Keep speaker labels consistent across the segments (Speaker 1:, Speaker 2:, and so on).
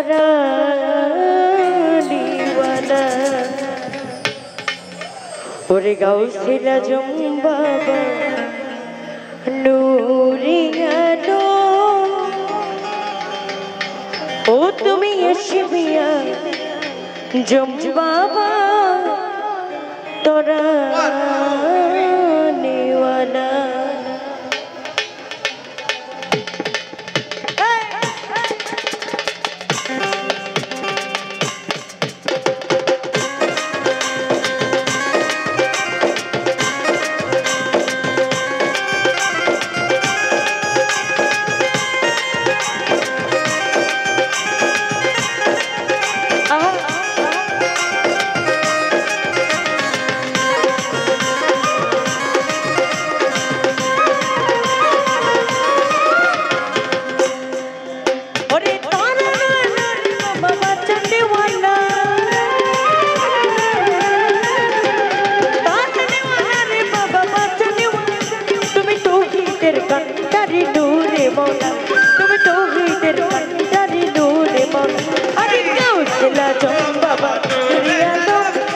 Speaker 1: পরাণীওয়ালা ওরে গাউসিল আজম বাবা নুরিয়ানো ও তুমি এসবিয়া জম বাবা পরাণীওয়ালা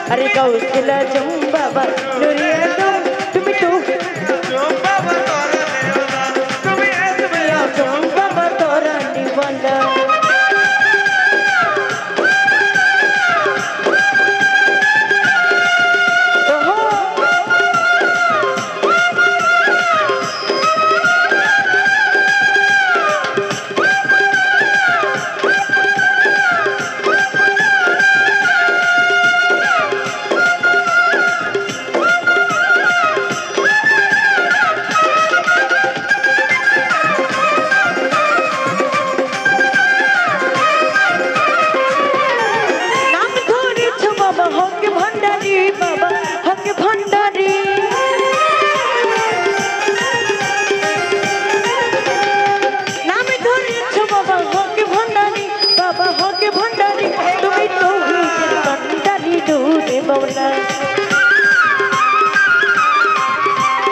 Speaker 1: अरे गौसिला जम बाबा नुरियानो तुम तो जम बाबा तोरा निवाला तुम ऐसमिया जम बाबा तोरा निवाला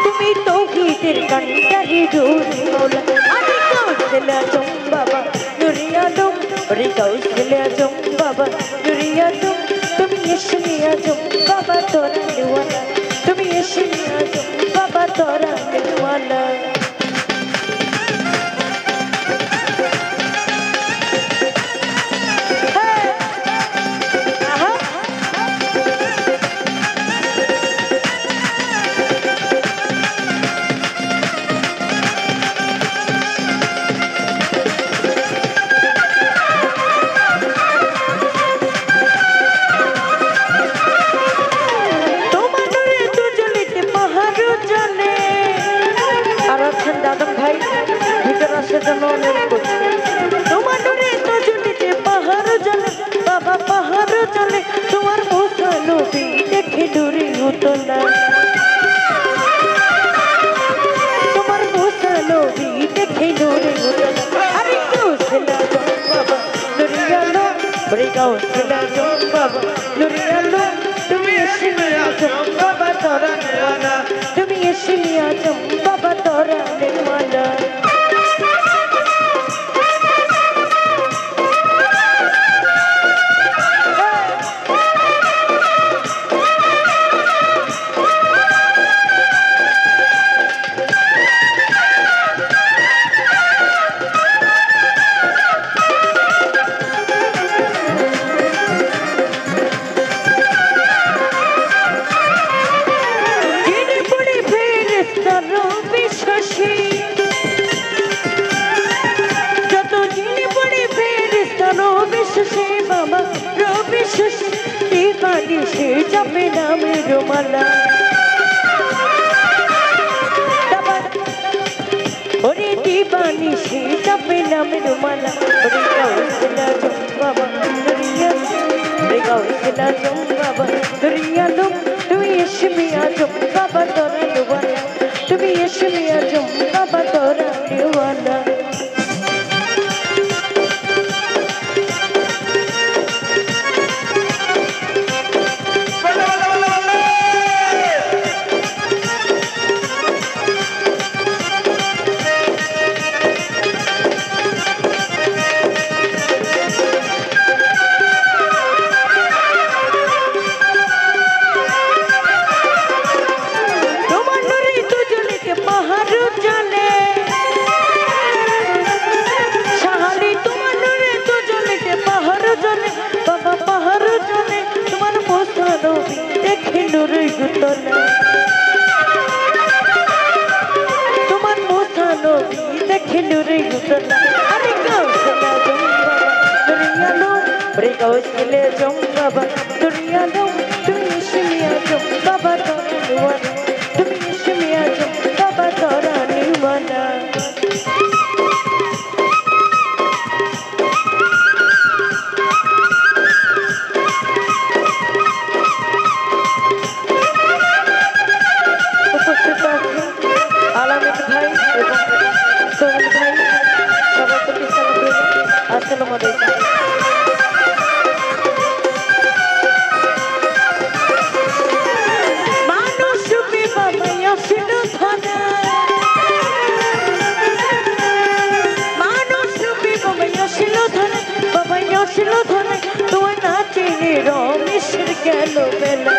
Speaker 1: তুমি তো গীতের কণ্ঠে ডুবে মৌলা আরে গৌসিলা জম বাবা নুরিয়ানো আরে গৌসিলা জম বাবা নুরিয়ানো তুমি এসমিয়া জম বাবা তোরা নিওয়ালা তুমি এসমিয়া জম বাবা তোরা নিওয়ালা बाबा पहाड़ चले तुम्हार मुसलो भी देखे दूरी उतला तुम्हार मुसलो भी देखे दूरी उतला अरे गौसिला जम बाबा नुरियानो अरे गौसिला जम बाबा नुरियानो तुम्हें एशिमिया जम बाबा तोरा निवाला तुम्हें एशिमिया जम बाबा तोरा निवाला जपे नाम रुमाला ओरे दीवानी से जपे नाम रुमाला ओरे गौसिला जम बाबा नुरियानो ओरे गौसिला जम बाबा नुरियानो तुम्हें एशमिया जम बाबा तोरा निवाला तुम्हें एशमिया जम बाबा तोरा निवाला তুলনা তোমার মুসা নবী দেখে নুরে ঘটনা আরে গাউসলা জম বাবা নুরিয়া লো রে গাউসলে জম বাবা নুরিয়া লো তুমি ইশমিয়া জম বাবা তোরা নিওয়ানা তুমি ইশমিয়া জম বাবা তোরা নিওয়ানা আলামিন ভাই এবং সোহেল ভাই সবার প্রতি সালাম রইল। আসসালামু আলাইকুম। মানুষ বাবাই আসিল ধনে মানুষ বাবাই আসিল ধনে বাবাই আসিল ধনে তোমার না চিনি রমেশের গেল বেলা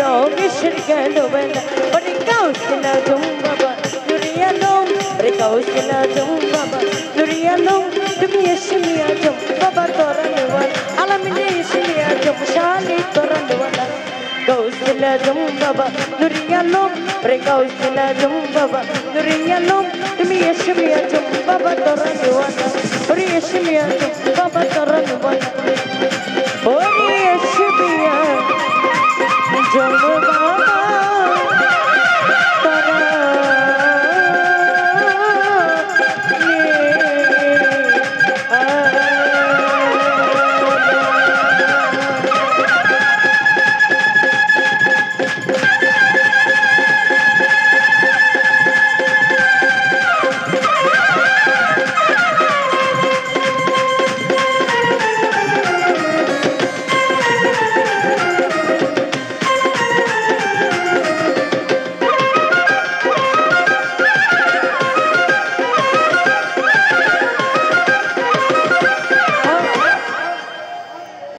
Speaker 1: রমেশের গেল বেলা ওরে গাউসলা জম বাবা নুরিয়া লো রে গাউসলা জম বাবা নুরিয়া লো তুমি ইশমিয়া জম বাবা তোরা নিওয়ানা আলামিনে ইশমিয়া জম শালি তোরা নিওয়ানা গাউসলা জম বাবা নুরিয়া লো রে গাউসলা জম বাবা নুরিয়া লো তুমি ইশমিয়া জম বাবা তোরা নিওয়ানা ওরে ইশমিয়া জম বাবা তোরা নিওয়ানা